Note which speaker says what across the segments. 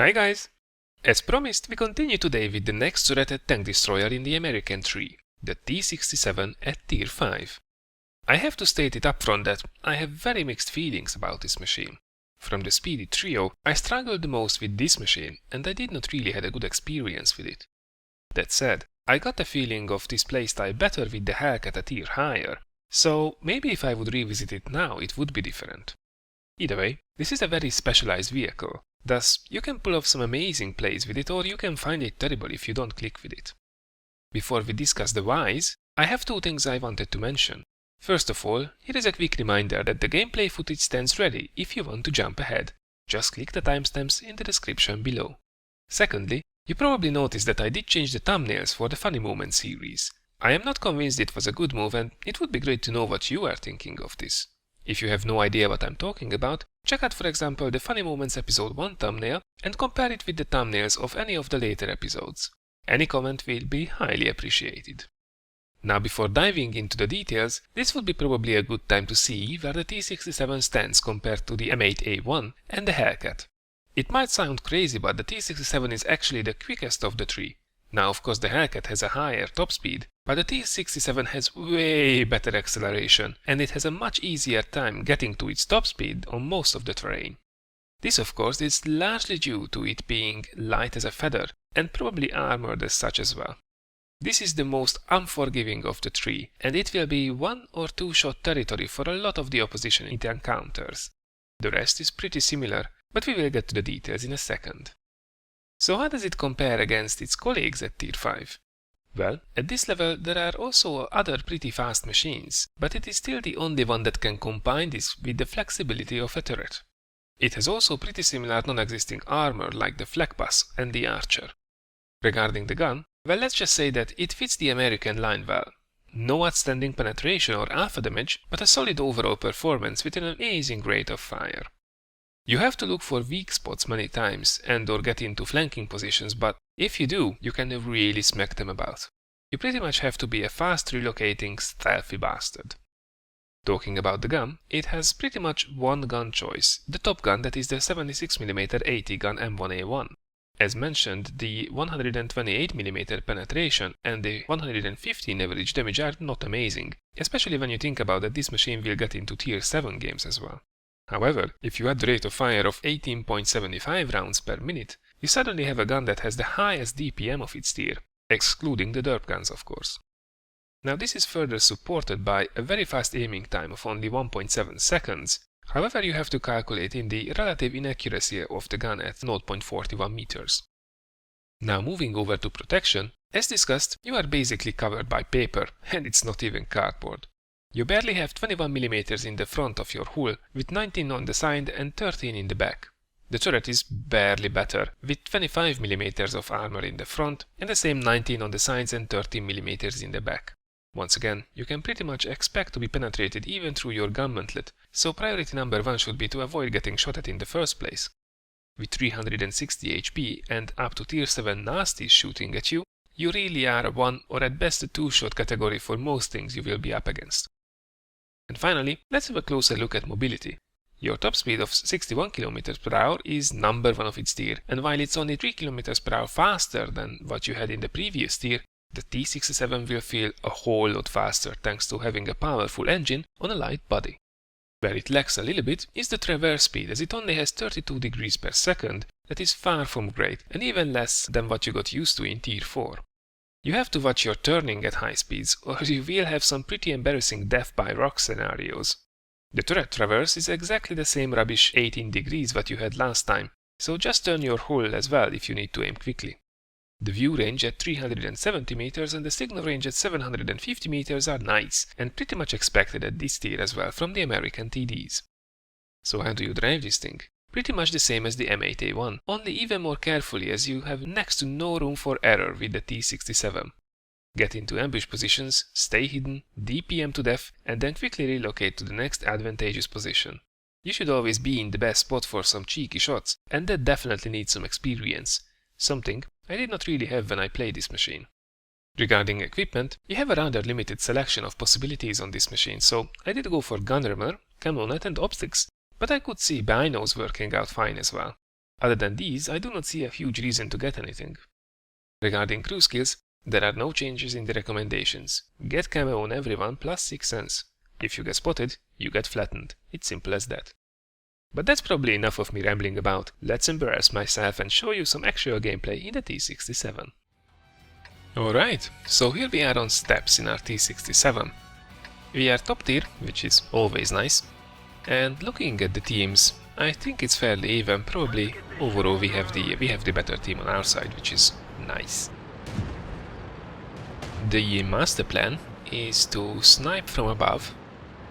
Speaker 1: Hi guys! As promised, we continue today with the next turreted tank destroyer in the American tree, the T67 at Tier 5. I have to state it upfront that I have very mixed feelings about this machine. From the speedy trio, I struggled the most with this machine and I did not really have a good experience with it. That said, I got the feeling of this playstyle better with the Hellcat a tier higher, so maybe if I would revisit it now it would be different. Either way, this is a very specialized vehicle. Thus, you can pull off some amazing plays with it or you can find it terrible if you don't click with it. Before we discuss the whys, I have two things I wanted to mention. First of all, here is a quick reminder that the gameplay footage stands ready if you want to jump ahead. Just click the timestamps in the description below. Secondly, you probably noticed that I did change the thumbnails for the Funny Moments series. I am not convinced it was a good move and it would be great to know what you are thinking of this. If you have no idea what I'm talking about, check out for example the Funny Moments episode 1 thumbnail and compare it with the thumbnails of any of the later episodes. Any comment will be highly appreciated. Now before diving into the details, this would be probably a good time to see where the T67 stands compared to the M8A1 and the Hellcat. It might sound crazy, but the T67 is actually the quickest of the three. Now of course the Hellcat has a higher top speed, but the T67 has way better acceleration and it has a much easier time getting to its top speed on most of the terrain. This of course is largely due to it being light as a feather and probably armored as such as well. This is the most unforgiving of the three and it will be 1 or 2 shot territory for a lot of the opposition it encounters. The rest is pretty similar, but we will get to the details in a second. So how does it compare against its colleagues at Tier 5? Well, at this level there are also other pretty fast machines, but it is still the only one that can combine this with the flexibility of a turret. It has also pretty similar non-existing armor like the Flak Bus and the Archer. Regarding the gun, well, let's just say that it fits the American line well. No outstanding penetration or alpha damage, but a solid overall performance with an amazing rate of fire. You have to look for weak spots many times and or get into flanking positions, but if you do, you can really smack them about. You pretty much have to be a fast relocating stealthy bastard. Talking about the gun, it has pretty much one gun choice, the top gun, that is the 76mm 80 gun M1A1. As mentioned, the 128mm penetration and the 115 average damage are not amazing, especially when you think about that this machine will get into Tier 7 games as well. However, if you add the rate of fire of 18.75 rounds per minute, you suddenly have a gun that has the highest DPM of its tier, excluding the derp guns of course. Now this is further supported by a very fast aiming time of only 1.7 seconds, however you have to calculate in the relative inaccuracy of the gun at 0.41 meters. Now moving over to protection, as discussed, you are basically covered by paper, and it's not even cardboard. You barely have 21mm in the front of your hull, with 19 on the side and 13 in the back. The turret is barely better, with 25mm of armor in the front and the same 19 on the sides and 13mm in the back. Once again, you can pretty much expect to be penetrated even through your gun mantlet, so priority number 1 should be to avoid getting shot at in the first place. With 360 HP and up to Tier 7 nasties shooting at you, you really are a 1 or at best a 2-shot category for most things you will be up against. And finally, let's have a closer look at mobility. Your top speed of 61 km per hour is number 1 of its tier, and while it's only 3 km per hour faster than what you had in the previous tier, the T67 will feel a whole lot faster thanks to having a powerful engine on a light body. Where it lacks a little bit is the traverse speed, as it only has 32 degrees per second, that is far from great and even less than what you got used to in Tier 4. You have to watch your turning at high speeds, or you will have some pretty embarrassing death by rock scenarios. The turret traverse is exactly the same rubbish 18 degrees what you had last time, so just turn your hull as well if you need to aim quickly. The view range at 370 meters and the signal range at 750 meters are nice, and pretty much expected at this tier as well from the American TDs. So how do you drive this thing? Pretty much the same as the M8A1, only even more carefully as you have next to no room for error with the T67. Get into ambush positions, stay hidden, DPM to death, and then quickly relocate to the next advantageous position. You should always be in the best spot for some cheeky shots, and that definitely needs some experience, something I did not really have when I played this machine. Regarding equipment, you have a rather limited selection of possibilities on this machine, so I did go for gun armor, camo net and optics, but I could see binos working out fine as well. Other than these, I do not see a huge reason to get anything. Regarding crew skills, there are no changes in the recommendations. Get camo on everyone plus 6 cents. If you get spotted, you get flattened. It's simple as that. But that's probably enough of me rambling about. Let's embarrass myself and show you some actual gameplay in the T67. Alright, so here we are on steps in our T67. We are top tier, which is always nice. And looking at the teams, I think it's fairly even. Probably overall we have the better team on our side, which is nice. The master plan is to snipe from above,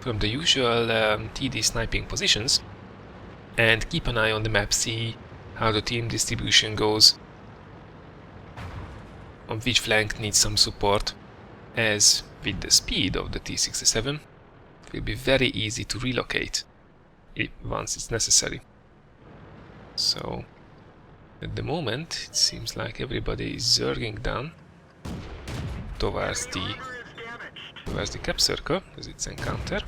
Speaker 1: from the usual TD sniping positions, and keep an eye on the map, see how the team distribution goes, on which flank needs some support, as with the speed of the T67, it will be very easy to relocate once it's necessary. So, at the moment, it seems like everybody is zerging down towards the cap circle, as it's encounter.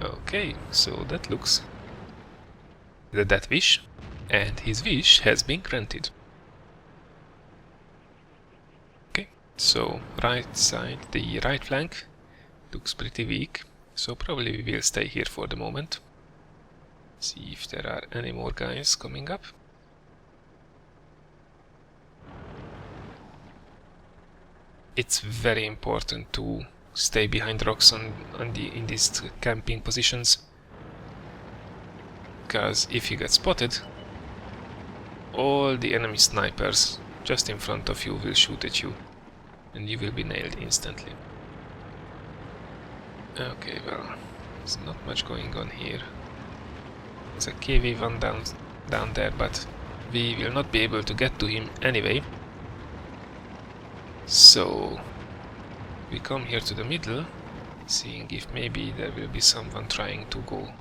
Speaker 1: Okay, so that looks that wish, and his wish has been granted. Okay, so right side, the right flank looks pretty weak, so probably we will stay here for the moment. See if there are any more guys coming up. It's very important to stay behind rocks in these camping positions, because if you get spotted, all the enemy snipers just in front of you will shoot at you, and you will be nailed instantly. Okay, well, there's not much going on here. There's a KV-1 down there, but we will not be able to get to him anyway. So we come here to the middle, seeing if maybe there will be someone trying to go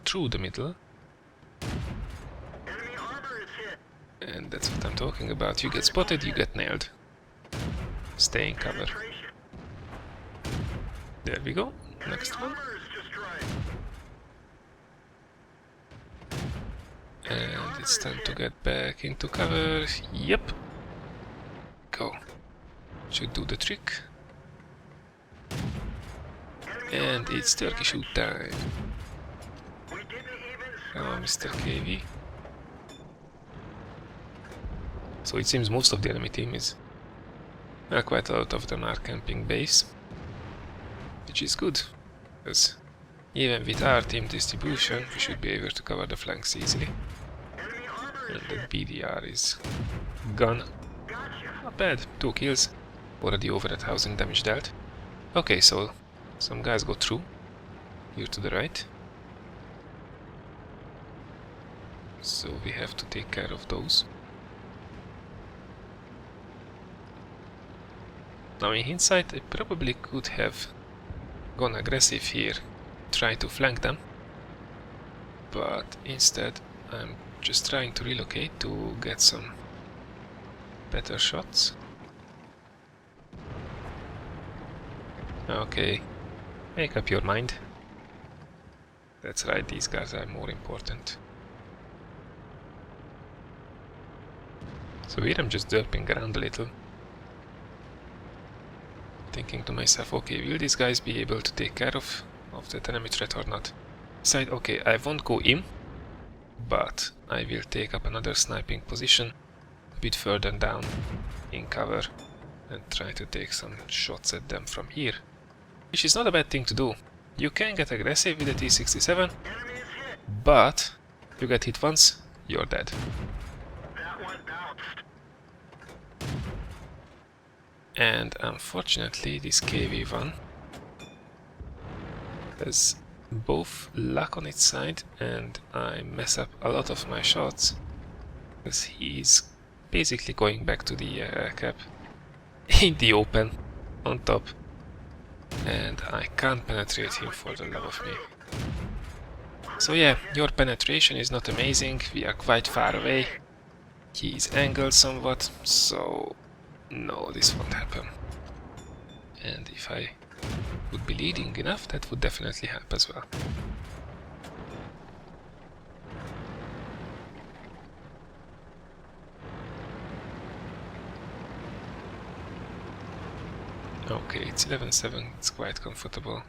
Speaker 1: through the middle. And that's what I'm talking about. You get spotted, you get nailed. Stay in cover. There we go. Next one. And it's time to get back into cover. Yep. Go. Should do the trick. And it's turkey shoot time. Come on, Mr. KV. So it seems most of the enemy team is... quite a lot of them are camping base. Which is good, because even with our team distribution, we should be able to cover the flanks easily. And the BDR is gone. Not bad, 2 kills. Already over 1,000 damage dealt. Okay, so some guys go through. Here to the right. So we have to take care of those. Now in hindsight, I probably could have gone aggressive here, try to flank them, but instead I'm just trying to relocate to get some better shots. Okay, make up your mind. That's right, these guys are more important. So here I'm just derping around a little, thinking to myself, okay, will these guys be able to take care of that enemy threat or not? Decide, okay, I won't go in, but I will take up another sniping position a bit further down in cover and try to take some shots at them from here. Which is not a bad thing to do. You can get aggressive with the T67, but if you get hit once, you're dead. And unfortunately, this KV-1 has both luck on its side, and I mess up a lot of my shots, because he's basically going back to the cap in the open on top, and I can't penetrate him for the love of me. So yeah, your penetration is not amazing, we are quite far away, he's angled somewhat, so no, this won't happen. And if I would be leading enough, that would definitely help as well. Okay, it's 11-7, it's quite comfortable.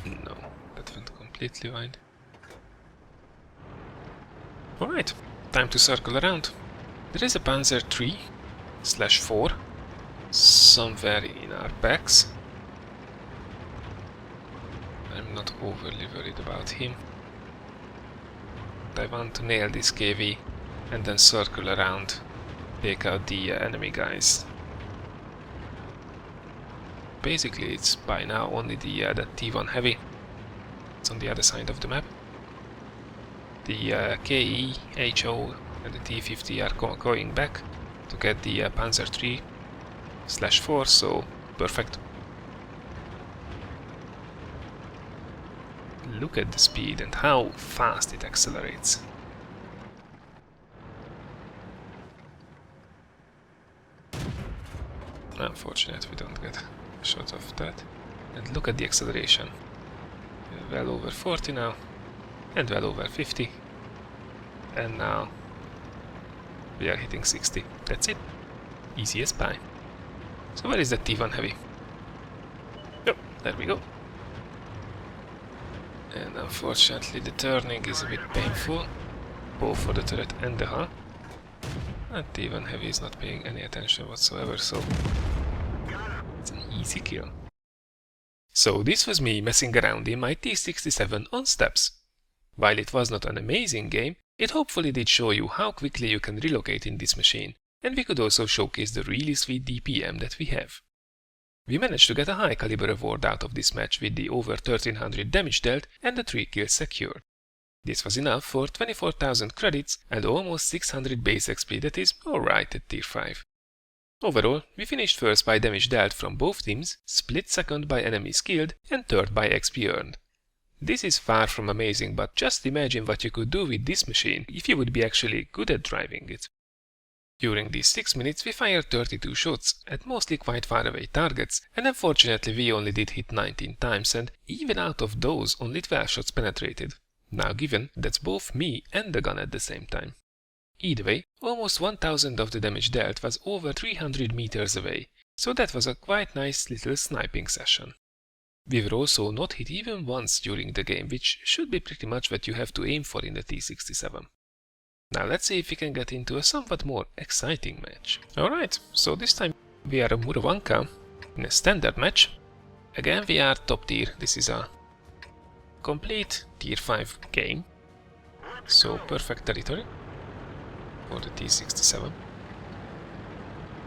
Speaker 1: No, that went completely wide. Alright, time to circle around. There is a Panzer 3/4 somewhere in our packs. I'm not overly worried about him. I want to nail this KV and then circle around, take out the enemy guys. Basically, it's by now only the T1 Heavy. It's on the other side of the map. The KE, HO and the T50 are going back to get the Panzer 3/4, so perfect. Look at the speed and how fast it accelerates. Unfortunate we don't get a shot of that. And look at the acceleration. We're well over 40 now, and well over 50. And now we are hitting 60. That's it. Easy as pie. So where is the T1 Heavy? Oh, there we go. And unfortunately the turning is a bit painful, both for the turret and the hull. And T1 Heavy is not paying any attention whatsoever, so it's an easy kill. So this was me messing around in my T67 on steps. While it was not an amazing game, it hopefully did show you how quickly you can relocate in this machine, and we could also showcase the really sweet DPM that we have. We managed to get a high caliber award out of this match with the over 1300 damage dealt and the 3 kills secured. This was enough for 24,000 credits and almost 600 base XP, that is alright at tier 5. Overall, we finished first by damage dealt from both teams, split second by enemies killed, and third by XP earned. This is far from amazing, but just imagine what you could do with this machine if you would be actually good at driving it. During these 6 minutes we fired 32 shots at mostly quite far away targets, and unfortunately we only did hit 19 times, and even out of those only 12 shots penetrated. Now given, that's both me and the gun at the same time. Either way, almost 1000 of the damage dealt was over 300 meters away, so that was a quite nice little sniping session. We were also not hit even once during the game, which should be pretty much what you have to aim for in the T67. Now let's see if we can get into a somewhat more exciting match. Alright, so this time we are a Murovanka in a standard match. Again we are top tier, this is a complete tier 5 game. So perfect territory for the T67.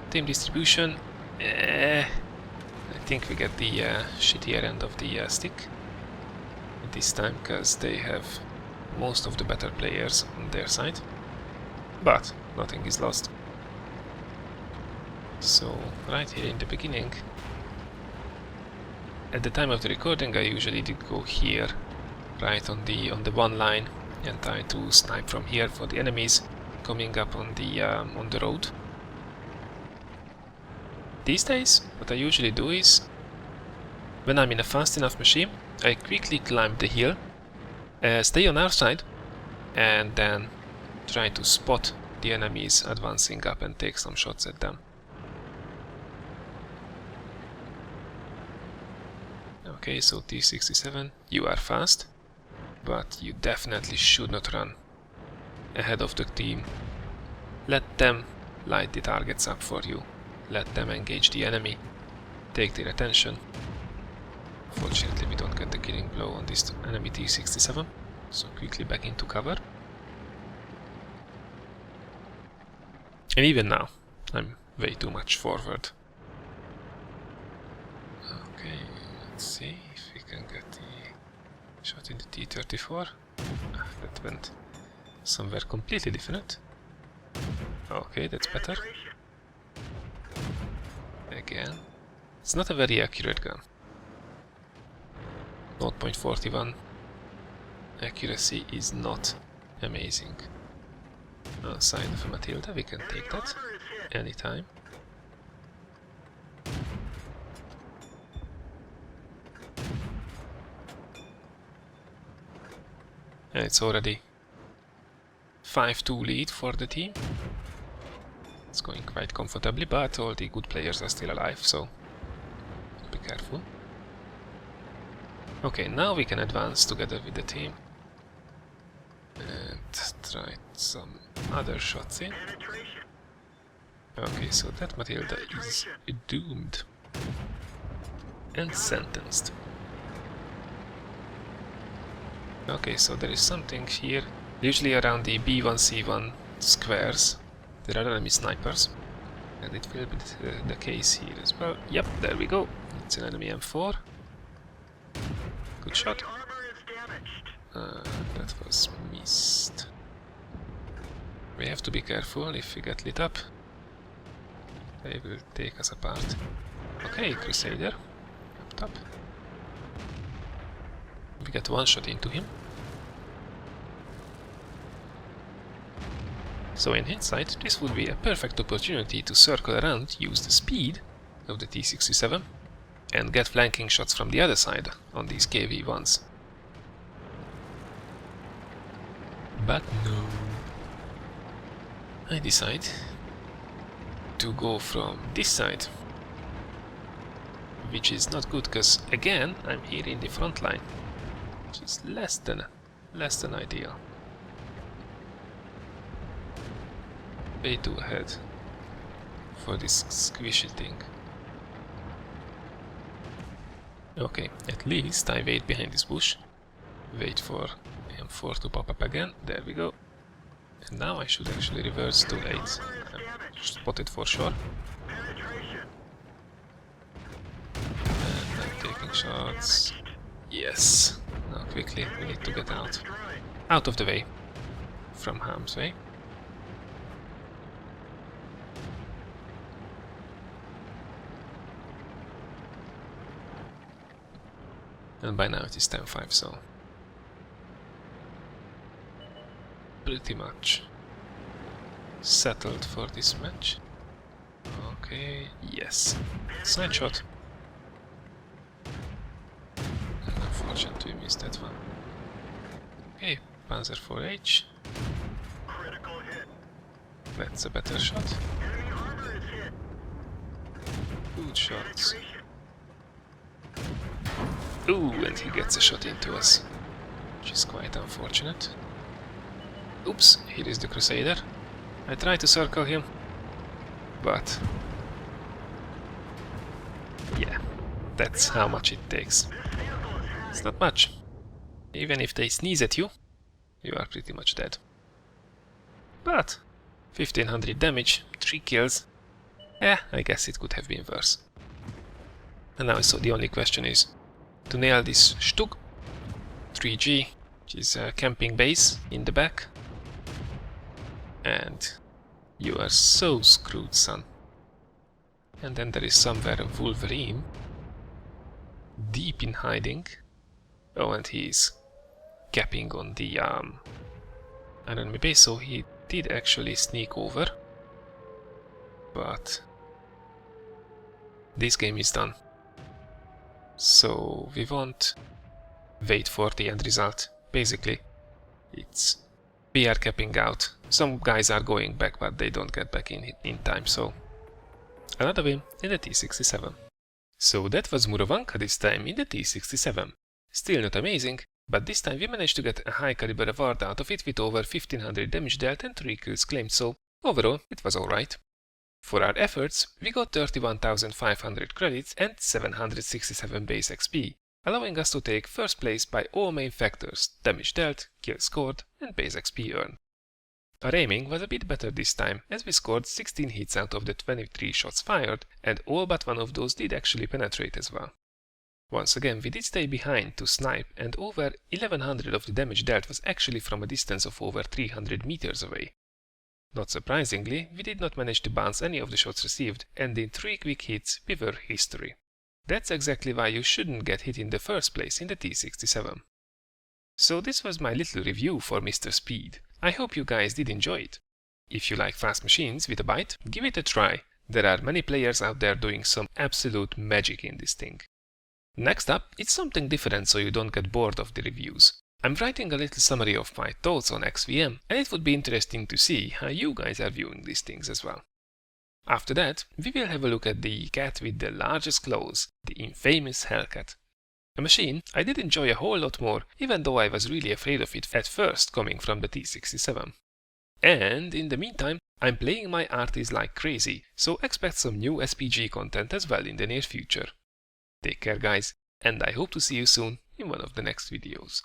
Speaker 1: Team distribution, I think we get the shittier end of the stick this time, because they have most of the better players on their side. But nothing is lost. So right here in the beginning, at the time of the recording I usually did go here, right on the one line, and try to snipe from here for the enemies coming up on the road. These days what I usually do is, when I'm in a fast enough machine, I quickly climb the hill, stay on our side, and then try to spot the enemies advancing up and take some shots at them. Okay, so T67, you are fast, but you definitely should not run ahead of the team. Let them light the targets up for you. Let them engage the enemy, take their attention. Fortunately we don't get the killing blow on this enemy T67, so quickly back into cover. And even now, I'm way too much forward. Okay, let's see if we can get the shot in the T34. That went somewhere completely different. Okay, that's better. Again, it's not a very accurate gun. 0.41 accuracy is not amazing. Sign of a Matilda, we can take that anytime. And it's already 5-2 lead for the team. It's going quite comfortably, but all the good players are still alive, so careful. Okay, now we can advance together with the team. And try some other shots in. Okay, so that Matilda is doomed. And sentenced. Okay, so there is something here. Usually around the B1C1 squares there are enemy snipers. And it will be the case here as well. Yep, there we go. It's an enemy M4. Good shot. That was missed. We have to be careful if we get lit up. They will take us apart. Okay, Crusader. Up top. We get one shot into him. So in hindsight, this would be a perfect opportunity to circle around, use the speed of the T67 and get flanking shots from the other side on these KV-1s. But no. I decide to go from this side, which is not good because again I'm here in the front line, which is less than ideal. Way too ahead for this squishy thing. Okay, at least I wait behind this bush, wait for M4 to pop up again. There we go. And now I should actually reverse to 8. I'm spotted for sure. And I'm taking shots. Yes. Now quickly, we need to get out. Out of the way. From harm's way. And by now it is 10-5, so pretty much settled for this match. Okay, yes. Side shot. And unfortunately we missed that one. Okay, Panzer 4H. That's a better shot. Good shots. Ooh, and he gets a shot into us, which is quite unfortunate. Oops, here is the Crusader. I try to circle him, but yeah, that's how much it takes. It's not much. Even if they sneeze at you, you are pretty much dead. But 1500 damage, 3 kills. I guess it could have been worse. And now so the only question is to nail this Stug 3G, which is a camping base in the back. And you are so screwed, son. And then there is somewhere a Wolverine, deep in hiding. Oh, and he's capping on the enemy base, so he did actually sneak over. But this game is done. So we won't wait for the end result. Basically, it's we are capping out. Some guys are going back, but they don't get back in time, so another win in the T67. So that was Murovanka this time in the T67. Still not amazing, but this time we managed to get a high caliber award out of it with over 1500 damage dealt and 3 kills claimed, so overall it was alright. For our efforts, we got 31,500 credits and 767 base XP, allowing us to take first place by all main factors: damage dealt, kills scored, and base XP earned. Our aiming was a bit better this time, as we scored 16 hits out of the 23 shots fired, and all but one of those did actually penetrate as well. Once again, we did stay behind to snipe, and over 1100 of the damage dealt was actually from a distance of over 300 meters away. Not surprisingly, we did not manage to bounce any of the shots received, and in 3 quick hits we were history. That's exactly why you shouldn't get hit in the first place in the T67. So this was my little review for Mr. Speed. I hope you guys did enjoy it. If you like fast machines with a bite, give it a try. There are many players out there doing some absolute magic in this thing. Next up, it's something different so you don't get bored of the reviews. I'm writing a little summary of my thoughts on XVM, and it would be interesting to see how you guys are viewing these things as well. After that, we will have a look at the cat with the largest claws, the infamous Hellcat. A machine I did enjoy a whole lot more, even though I was really afraid of it at first coming from the T67. And in the meantime, I'm playing my arties like crazy, so expect some new SPG content as well in the near future. Take care guys, and I hope to see you soon in one of the next videos.